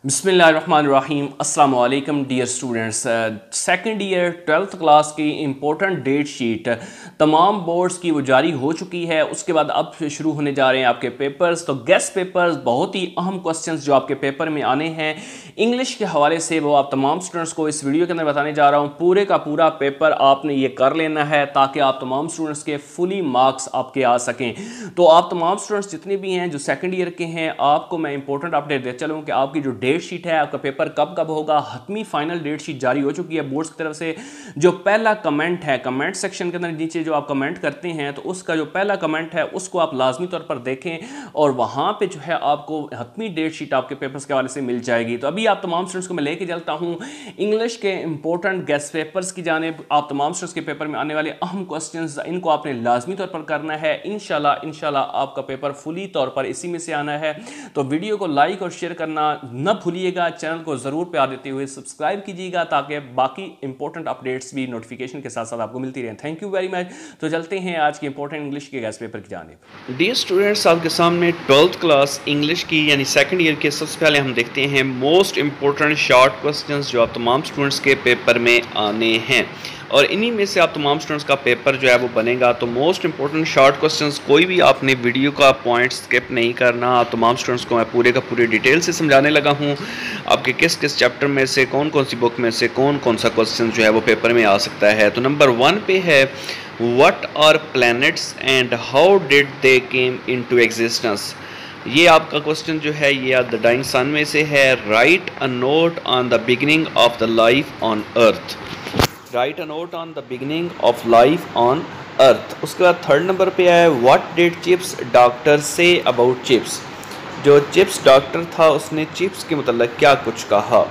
बिस्मिल्लाहिर्रहमानिर्रहीम अस्सलाम वालेकुम dear students. Second year 12th class की इम्पोर्टेंट डेट शीट तमाम बोर्ड्स की वो जारी हो चुकी है। उसके बाद अब शुरू होने जा रहे हैं आपके पेपर्स। तो गेस्ट पेपर्स बहुत ही अहम क्वेश्चंस जो आपके पेपर में आने हैं इंग्लिश के हवाले से वो आप तमाम स्टूडेंट्स को इस वीडियो के अंदर बताने जा रहा हूँ। पूरे का पूरा पेपर आपने ये कर लेना है ताकि आप तमाम स्टूडेंट्स के फुली मार्क्स आपके आ सकें। तो आप तमाम स्टूडेंट्स जितने भी हैं जो सेकंड ईयर के हैं, आपको मैं इंपॉर्टेंट अपडेट दे चलूँ कि आपकी जो डेट शीट है, आपका पेपर कब कब होगा। हतमी फाइनल डेट शीट जारी हो चुकी है बोर्ड्स की तरफ से। जो पहला कमेंट है, कमेंट सेक्शन के अंदर नीचे जो आप कमेंट करते हैं तो उसका जो पहला कमेंट है उसको आप लाजमी तौर पर देखें और वहां पे जो है आपको हतमी डेट शीट आपके पेपर्स के हवाले से मिल जाएगी। तो अभी आप तमाम स्टूडेंट्स को मैं लेके चलता हूं इंग्लिश के इंपॉर्टेंट गेस्ट पेपर्स की जानिब। आप तमाम स्टूडेंट्स के पेपर में आने वाले अहम क्वेश्चंस इनको आपने लाजमी तौर पर करना है। इंशाल्लाह आपका पेपर फुली तौर पर इसी में से आना है। तो वीडियो को लाइक और शेयर करना न भूलिएगा। चैनल को जरूर प्यार देते हुए सब्सक्राइब कीजिएगा ताकि बाकी इंपॉर्टेंट अपडेट्स भी नोटिफिकेशन के साथ साथ आपको मिलती रहें। Thank you very much. तो चलते हैं आज के इंपॉर्टेंट इंग्लिश के गेस्ट पेपर की जानिब। डियर स्टूडेंट्स, आपके सामने 12th क्लास इंग्लिश की यानी सेकंड ईयर के सबसे पहले हम देखते हैं मोस्ट इंपॉर्टेंट शॉर्ट क्वेश्चंस जो आप तमाम स्टूडेंट्स के पेपर में आने हैं और इन्हीं में से आप तमाम स्टूडेंट्स का पेपर जो है वो बनेगा। तो मोस्ट इंपॉर्टेंट शॉर्ट क्वेश्चंस, कोई भी आपने वीडियो का पॉइंट स्किप नहीं करना। आप तमाम स्टूडेंट्स को मैं पूरे का पूरे डिटेल से समझाने लगा हूँ आपके किस किस चैप्टर में से कौन कौन सी बुक में से कौन कौन सा क्वेश्चन जो है वो पेपर में आ सकता है। तो नंबर 1 पे है what are planets and how did they came into existence. ये आपका क्वेश्चन जो है ये द डाइंग सन में से है। Write a note on the beginning of the life on earth. Right a note on the beginning of life on earth. उसके बाद 3rd नंबर पे है what did chips doctor say about chips. जो chips doctor था उसने chips के मतलब क्या कुछ कहा।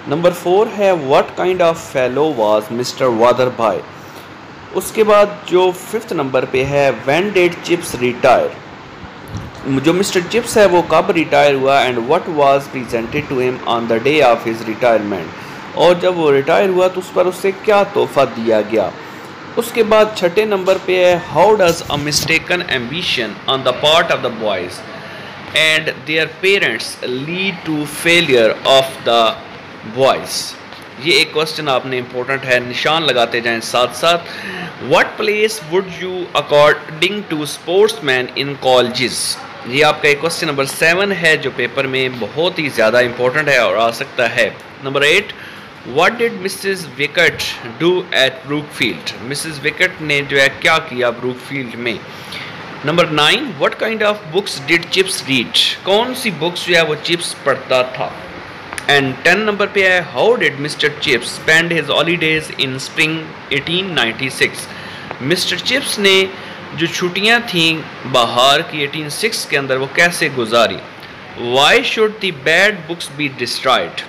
नंबर 4 है what kind of fellow was mister वादरभाई। उसके बाद जो 5th नंबर पे है व्हेन डिड चिप्स रिटायर। जो मिस्टर चिप्स है वो कब रिटायर हुआ and what was presented to him on the day of his retirement. और जब वो रिटायर हुआ तो उस पर उससे क्या तोहफा दिया गया। उसके बाद 6ठे नंबर पे है how does a mistaken ambition on the part of the boys and their parents lead to failure of the boys. ये एक क्वेश्चन आपने इंपॉर्टेंट है, निशान लगाते जाएं साथ साथ। What place would you according to sportsman in colleges. ये आपका एक क्वेश्चन नंबर 7 है जो पेपर में बहुत ही ज़्यादा इंपॉर्टेंट है और आ सकता है। Number 8 What did Mrs. Wickett do at Brookfield? Mrs. Wickett ने जो है क्या किया ब्रूकफील्ड में। Number 9 What kind of books did Chips read? कौन सी बुक्स जो है वो चिप्स पढ़ता था। एंड 10 नंबर पे है How did Mr. Chips spend his holidays in spring 1896? Mister chips ने जो छुट्टियां थीं बाहर की 1806 के अंदर वो कैसे गुजारी। Why should the bad books be destroyed?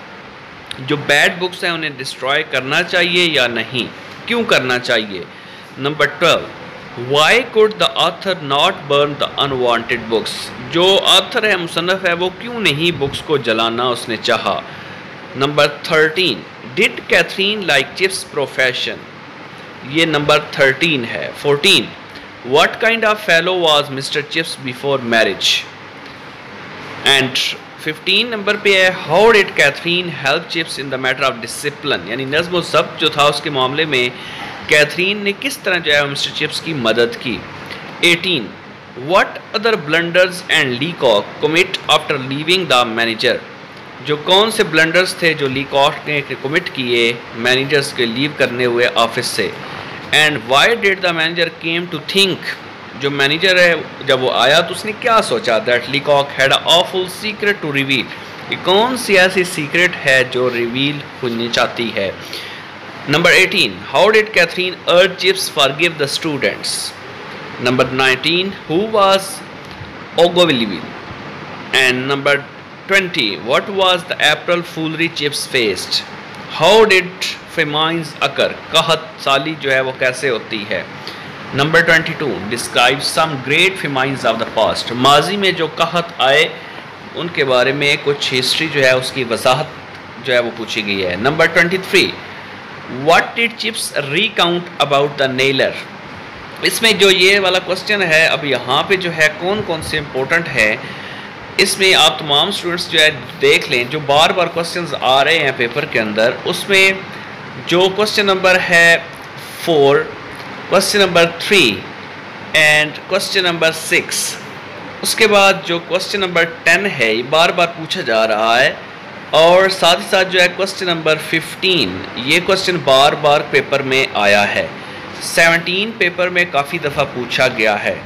जो बैड बुक्स हैं उन्हें डिस्ट्रॉय करना चाहिए या नहीं, क्यों करना चाहिए। Number 12 Y could the author not burn the unwanted books. जो ऑथर है, मुसन्नफ है, वो क्यों नहीं बुक्स को जलाना उसने चाहा। Number 13 did Catherine like Chips profession. ये नंबर 13 है। 14 what kind of fellow was mister Chips before marriage. And 15 number पे है how did Catherine help Chips in the matter of discipline. यानी नज़्म व ज़ब्त जो था उसके मामले में कैथरीन ने किस तरह जो है मिस्टर चिप्स की मदद की। 18 what other blunders and लीकॉक commit after leaving the manager. जो कौन से ब्लंडर्स थे जो लीकॉक ने कमिट किए मैनेजर्स के लीव करने हुए ऑफिस से। And why did the manager came to think. जो मैनेजर है जब वो आया तो उसने क्या सोचा। That Leacock had a awful secret to reveal. ये कौन सी ऐसी सीक्रेट है जो रिवील होनी चाहती है। Number 18 how did Katherine urge Chips forgive the students. Number 19 who was ओगोविलिविल। And number 20 what was the April foolery Chips faced. How did famines occur. कहत साली जो है वो कैसे होती है। Number 22 describe some great famines of the past. माजी में जो कहत आए उनके बारे में कुछ हिस्ट्री जो है उसकी वजाहत जो है वो पूछी गई है। Number 23 what did chips recount about the Naylor. इसमें जो ये वाला क्वेश्चन है अब यहाँ पे जो है कौन कौन से इंपॉर्टेंट है इसमें आप तमाम स्टूडेंट्स जो है देख लें, जो बार बार क्वेश्चंस आ रहे हैं पेपर के अंदर, उसमें जो क्वेश्चन नंबर है 4, question number 3 and question number 6, उसके बाद जो क्वेश्चन नंबर 10 है ये बार बार पूछा जा रहा है, और साथ ही साथ जो है क्वेश्चन नंबर 15 ये क्वेश्चन बार बार पेपर में आया है। 17 पेपर में काफ़ी दफ़ा पूछा गया है।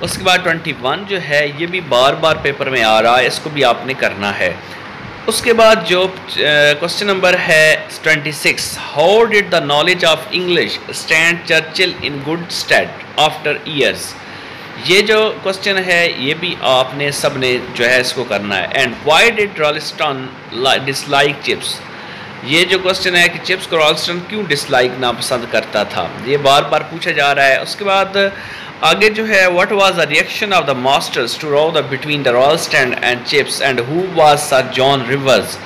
उसके बाद 21 जो है ये भी बार बार पेपर में आ रहा है, इसको भी आपने करना है। उसके बाद जो क्वेश्चन नंबर है 26, how did the knowledge of English stand Churchill in good stead after years, ये जो क्वेश्चन है ये भी आपने सब ने जो है इसको करना है। And why did Ralston dislike Chips, ये जो क्वेश्चन है कि चिप्स को रॉलिस्टन क्यों डिसलाइक नापसंद करता था, ये बार बार पूछा जा रहा है। उसके बाद आगे जो है what was the reaction of the masters to row the between the Ralston and Chips and who was sir John Rivers,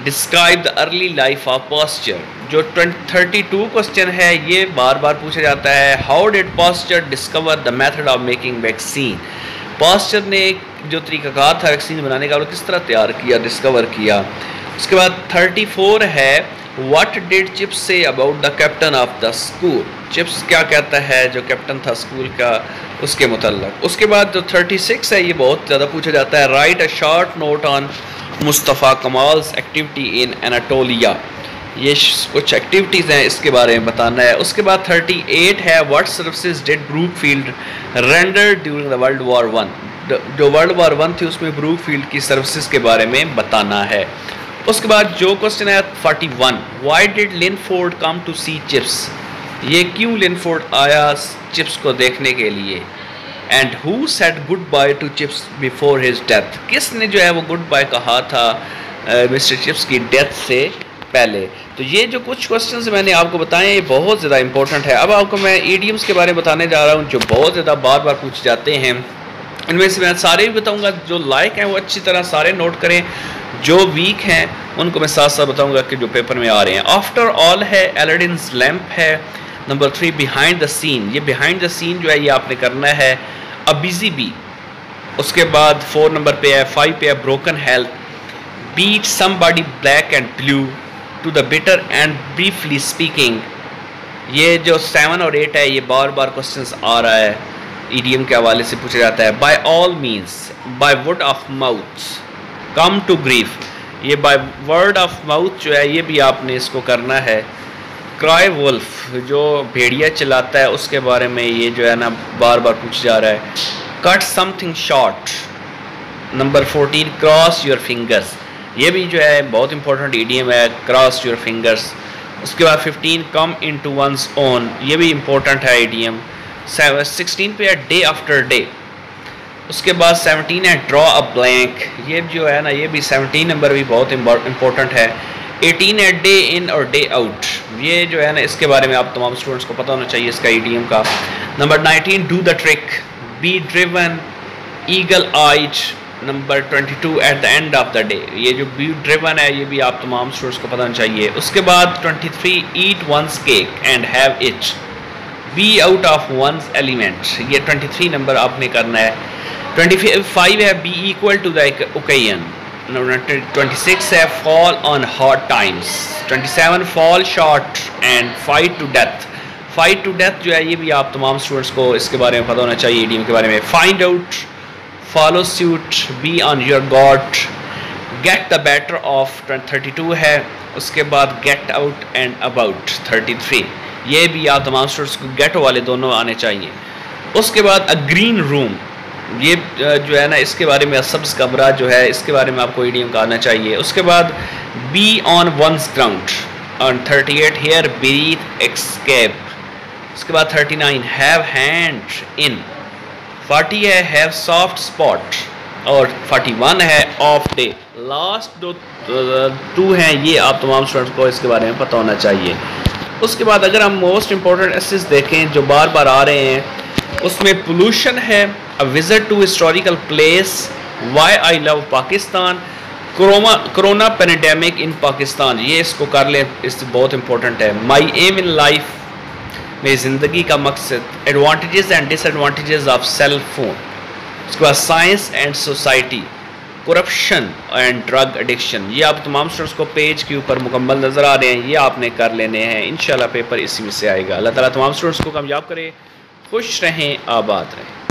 describe the early life of Pasteur, जो 32 क्वेश्चन है ये बार बार पूछा जाता है। How did Pasteur discover the method of making vaccine, Pasteur ने जो तरीक़ाकार था vaccine बनाने का वो किस तरह तैयार किया, डिस्कवर किया। उसके बाद 34 है what did chips say about the captain of the school, chips क्या कहता है जो कैप्टन था स्कूल का उसके मुतल्लक। उसके बाद जो 36 है ये बहुत ज़्यादा पूछा जाता है, write a short note on Mustafa Kemal's activity in Anatolia, ये कुछ एक्टिविटीज़ हैं इसके बारे में बताना है। उसके बाद 38 है what services did Brookfield render during the world war 1, जो वर्ल्ड वॉर 1 थी उसमें ब्रूकफील्ड की सर्विसेज के बारे में बताना है। उसके बाद जो क्वेश्चन है 41, why did Linford come to see Chips, ये क्यों लिनफोर्ड आया चिप्स को देखने के लिए। And who said goodbye to Chips before his death, किसने जो है वो गुड बाय कहा था मिस्टर चिप्स की डेथ से पहले। तो ये जो कुछ क्वेश्चंस मैंने आपको बताए ये बहुत ज़्यादा इंपॉर्टेंट है। अब आपको मैं ईडियम्स के बारे में बताने जा रहा हूँ जो बहुत ज़्यादा बार बार पूछे जाते हैं। इनमें से मैं सारे भी बताऊँगा, जो लायक हैं वो अच्छी तरह सारे नोट करें, जो वीक हैं उनको मैं साथ साथ बताऊँगा कि जो पेपर में आ रहे हैं। आफ्टर ऑल है, एलाडिन्स लैम्प है, नंबर 3 बिहाइंड द सीन, ये बिहाइंड द सीन जो है ये आपने करना है। अ बिजी बी, उसके बाद 4 नंबर पे है, 5 पे है broken health, beat somebody black and blue to the bitter end briefly speaking, ये जो 7 और 8 है ये बार बार क्वेश्चंस आ रहा है, ईडीएम के हवाले से पूछा जाता है। By all means, by word of mouth, come to grief, ये बाय वर्ड ऑफ माउथ जो है ये भी आपने इसको करना है। क्राई वुल्फ, जो भेड़िया चलाता है उसके बारे में ये जो है ना बार बार पूछा जा रहा है। Cut something short, number 14 cross your fingers, ये भी जो है बहुत इंपॉर्टेंट ईडीएम है, क्रॉस योर फिंगर्स। उसके बाद 15 कम इनटू वंस ओन, ये भी इंपॉर्टेंट है ईडीएम। 16 पे है डे आफ्टर डे। उसके बाद 17 है ड्रॉ अ ब्लैंक, ये जो है ना ये भी 17 नंबर भी बहुत इंपॉर्टेंट है। 18 है डे इन और डे आउट, ये जो है ना इसके बारे में आप तमाम स्टूडेंट्स को पता होना चाहिए इसका ईडीएम का। Number 19 do the trick, be driven, eagle eyes. Number 22 at the end of the day, ये जो बी ड्रिवन है ये भी आप तमाम स्टूडेंट्स को पता होना चाहिए। उसके बाद 23 eat one's cake and have it, be out of one's element, ये 23 नंबर आपने करना है। 25 है be equal to the occasion. 26 है fall on hot times. 27 fall short and fight to death, fight to death जो है ये भी आप तमाम स्टूडेंट्स को इसके बारे में पता होना चाहिए ईडीएम के बारे में। Find out, follow suit, be on your God, get the better of 32 है। उसके बाद गेट आउट एंड अबाउट 33, ये भी आप तमाम स्टूडेंट्स को गेट वाले दोनों आने चाहिए। उसके बाद अ ग्रीन रूम, ये जो है ना इसके बारे में, सब्ज़ कमरा जो है इसके बारे में आपको ईडीएम का आना चाहिए। उसके बाद be on one's ground, on 38 hair breadth escape. उसके बाद 39 हैव हैंड इन। 40 है हैव सॉफ्ट स्पॉट और 41 है ऑफ डे। लास्ट जो 2 हैं ये आप तमाम स्टूडेंट्स को इसके बारे में पता होना चाहिए। उसके बाद अगर हम मोस्ट इम्पोर्टेंट एसेस देखें जो बार बार आ रहे हैं, उसमें पोल्यूशन है, a visit to historical place, why I love Pakistan, corona pandemic in Pakistan, ये इसको कर लें, इस बहुत इंपॉर्टेंट है। माई एम इन लाइफ, मेरी ज़िंदगी का मकसद, advantages and disadvantages of cell phone. उसके बाद science and society, corruption and drug addiction. ये आप तमाम स्टूडेंट्स को पेज के ऊपर मुकम्मल नज़र आ रहे हैं, ये आपने कर लेने हैं। इंशाल्लाह पेपर इसी में से आएगा। अल्लाह ताला तमाम स्टूडेंट्स को कामयाब करे, खुश रहें, आबाद रहें।